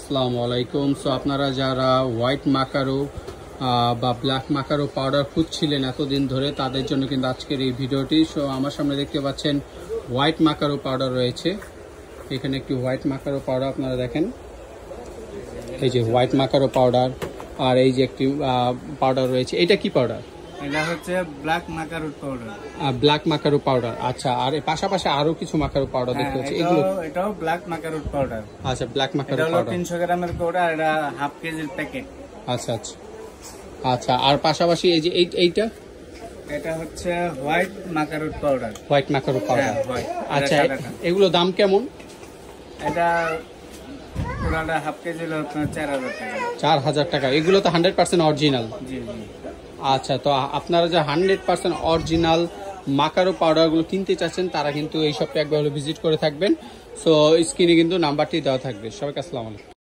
আসসালামু আলাইকুম। সো আপনারা যারা হোয়াইট মাকারো বা ব্ল্যাক মাকারো পাউডার খুঁজছিলেন এতদিন ধরে, তাদের জন্য কিন্তু আজকের এই ভিডিওটি। সো আমার সামনে দেখতে পাচ্ছেন হোয়াইট মাকারো পাউডার রয়েছে। এখানে একটি হোয়াইট মাকারো পাউডার আপনারা দেখেন, এই যে হোয়াইট মাকারো পাউডার। আর এই যে একটি পাউডার রয়েছে, এটা কি পাউডার? এটা হচ্ছে ব্ল্যাক মাকারো পাউডার। ব্ল্যাক মাকারো পাউডার, আচ্ছা। আর এর পাশাপাশি আরো কিছু মাকারো পাউডার দেখতে পাচ্ছি, এগুলো এটাও ব্ল্যাক মাকারো পাউডার। আচ্ছা, ব্ল্যাক মাকারো এটা হলো পাউডার 300 গ্রামের পাউডার, এটা হাফ কেজির প্যাকেট। আচ্ছা আচ্ছা আচ্ছা। আর পাশাপাশি এই যে এইটা, এটা হচ্ছে হোয়াইট মাকারো পাউডার। হোয়াইট মাকারো পাউডার, হোয়াইট। আচ্ছা। এগুলো দাম কেমন? এটা পুরাটা হাফ কেজি হলো আপনার 4000 টাকা। 4000 টাকা। এগুলো তো 100% অরিজিনাল। জি জি। আচ্ছা, তো আপনারা যে 100% অরিজিনাল মাকারো পাউডারগুলো কিনতে চাচ্ছেন, তারা কিন্তু এই শপে একবার হলো ভিজিট করে থাকবেন। সো স্ক্রিনে কিন্তু নাম্বারটি দেওয়া থাকবে। সবাইকে আসসালামু আলাইকুম।